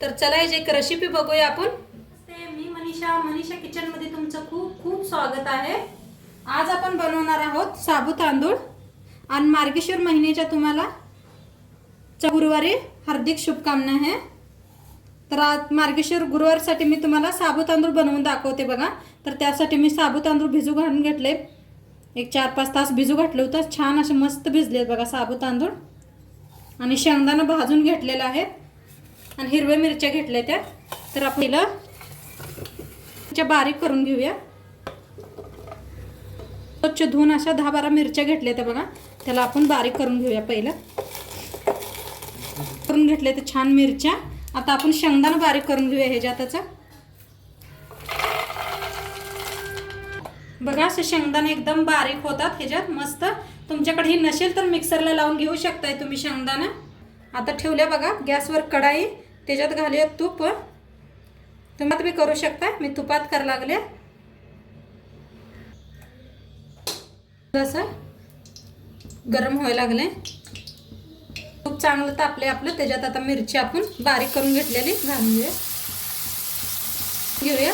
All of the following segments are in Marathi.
तर चला याची एक रेसिपी बघूया आपण। मी मनीषा किचनमध्ये तुमचं खूप खूप स्वागत आहे। आज आपण बनवणार आहोत साबू तांदूळ आणि मार्गशीर्ष महिन्याच्या तुम्हाला गुरुवारी हार्दिक शुभकामना आहे। तर आज मार्गशीर्ष गुरुवारसाठी मी तुम्हाला साबू तांदूळ बनवून दाखवते बघा। तर त्यासाठी मी साबू तांदूळ भिजू घालून घेतले, एक 4-5 तास भिजू घातले होते। छान असे मस्त भिजले बघा साबू तांदूळ। आणि शेंगदाणा भाजून घेतलेला आहे आणि हिरव्या मिरच्या घेतल्या त्या। तर आपण बारीक करून घेऊया। स्वच्छ धुवून अशा 10-12 मिरच्या घेतल्या त्या बघा, त्याला आपण बारीक करून घेऊया। पहिलं करून घेतले ते छान मिरच्या। आता आपण शेंगदाणा बारीक करून घेऊया ह्याच्यातच बघा। असं शेंगदाणे एकदम बारीक होतात ह्याच्यात मस्त। तुमच्याकडे ही नसेल तर मिक्सरला लावून घेऊ शकताय तुम्ही शेंगदाणा। आता ठेवल्या बघा गॅसवर कढाई, त्याच्यात घालूया तूप। तुम्ही करू शकता, मी तुपात कर लागले। जसं गरम व्हायला लागले, खूप चांगलं तापले आपलं। त्याच्यात आता मिरची आपण बारीक करून घेतलेली घालून घेऊया।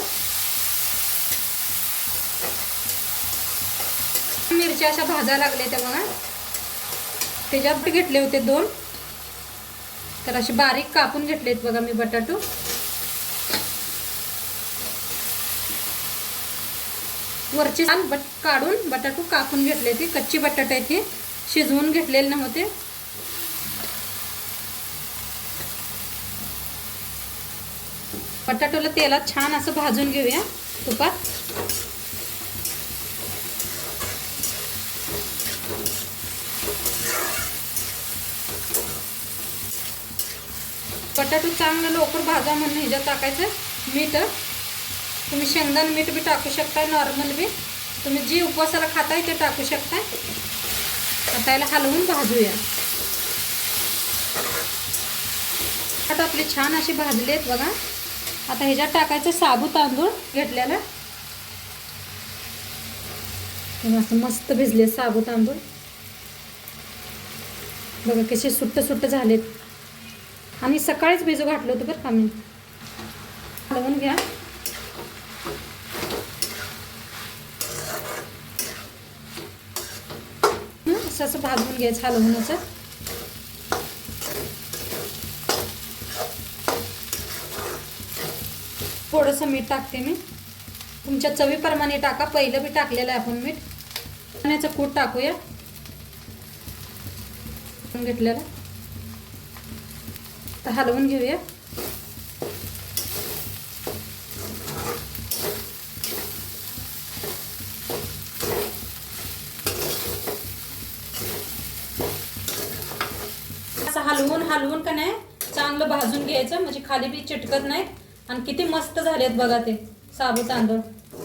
मिरच्या अशा भाजायला लागल्या त्या बघा। त्याच्यात घेतले होते 2, तर असे बारीक कापून घेतलेत बघा मी बटाटो। वरचे छान काढून बटाटो कापून घेतले, ते कच्ची बटाटे आहेत, ते शिजवून घेतलेले नव्हते। बटाटोला तेलात छान असं भाजून घेऊया तुपात। बटाटो चांगलं लवकर भाजा म्हणून ह्याच्यात टाकायचं मीठ। तुम्ही शेंगदाणा मीठ बी टाकू शकताय, नॉर्मल बी तुम्ही जी उपवासाला खाताय ते टाकू शकताय। आता याला हलवून भाजूया। आता आपले छान असे भाजले आहेत बघा। आता ह्याच्यात टाकायचं साबू तांदूळ घेतलेला। असं मस्त भिजले साबू तांदूळ बघा, कसे सुट्ट सुट्ट झालेत। आणि सकाळीच भिजू घातलं होतं बरं का मी। हलवून घ्या। असं भाजून घ्यायचं हलवूनच। थोडंसं मीठ टाकते मी, तुमच्या चवीप्रमाणे टाका। पहिलं बी टाकलेलं आहे आपण मीठ। चण्याचं कूट टाकूया घेतलेलं। तर हलवून घेऊया। असं हलवून का नाही चांगलं भाजून घ्यायचं, म्हणजे खाली बी चिटकत नाही। आणि किती मस्त झालेत बघा ते साबू तांदूळ,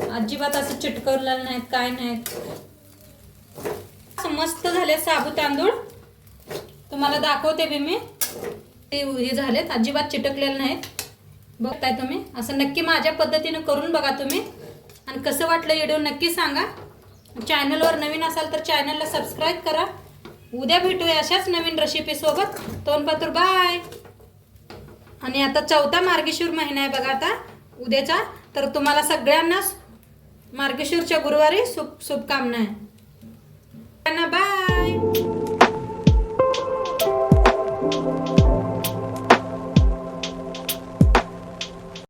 अजिबात असं चिटकवलेलं नाहीत, काय नाहीत। मस्त झाले साबू तांदूळ, तुम्हाला दाखवते बी मी। हे झालेत, अजिबात चिटकलेले नाहीत, बघताय तुम्ही। असं नक्की माझ्या पद्धतीने करून बघा तुम्ही, आणि कसं वाटलं व्हिडिओ नक्की सांगा। चॅनलवर नवीन असाल तर चॅनलला सबस्क्राईब करा। उद्या भेटूया अशाच नवीन रेसिपी सोबत। तोंडपातूर बाय। आणि आता 4था मार्गशीर्ष महिना आहे बघा आता उद्याचा। तर तुम्हाला सगळ्यांना मार्गशीर्षच्या गुरुवारी शुभकामना आहे। बाय।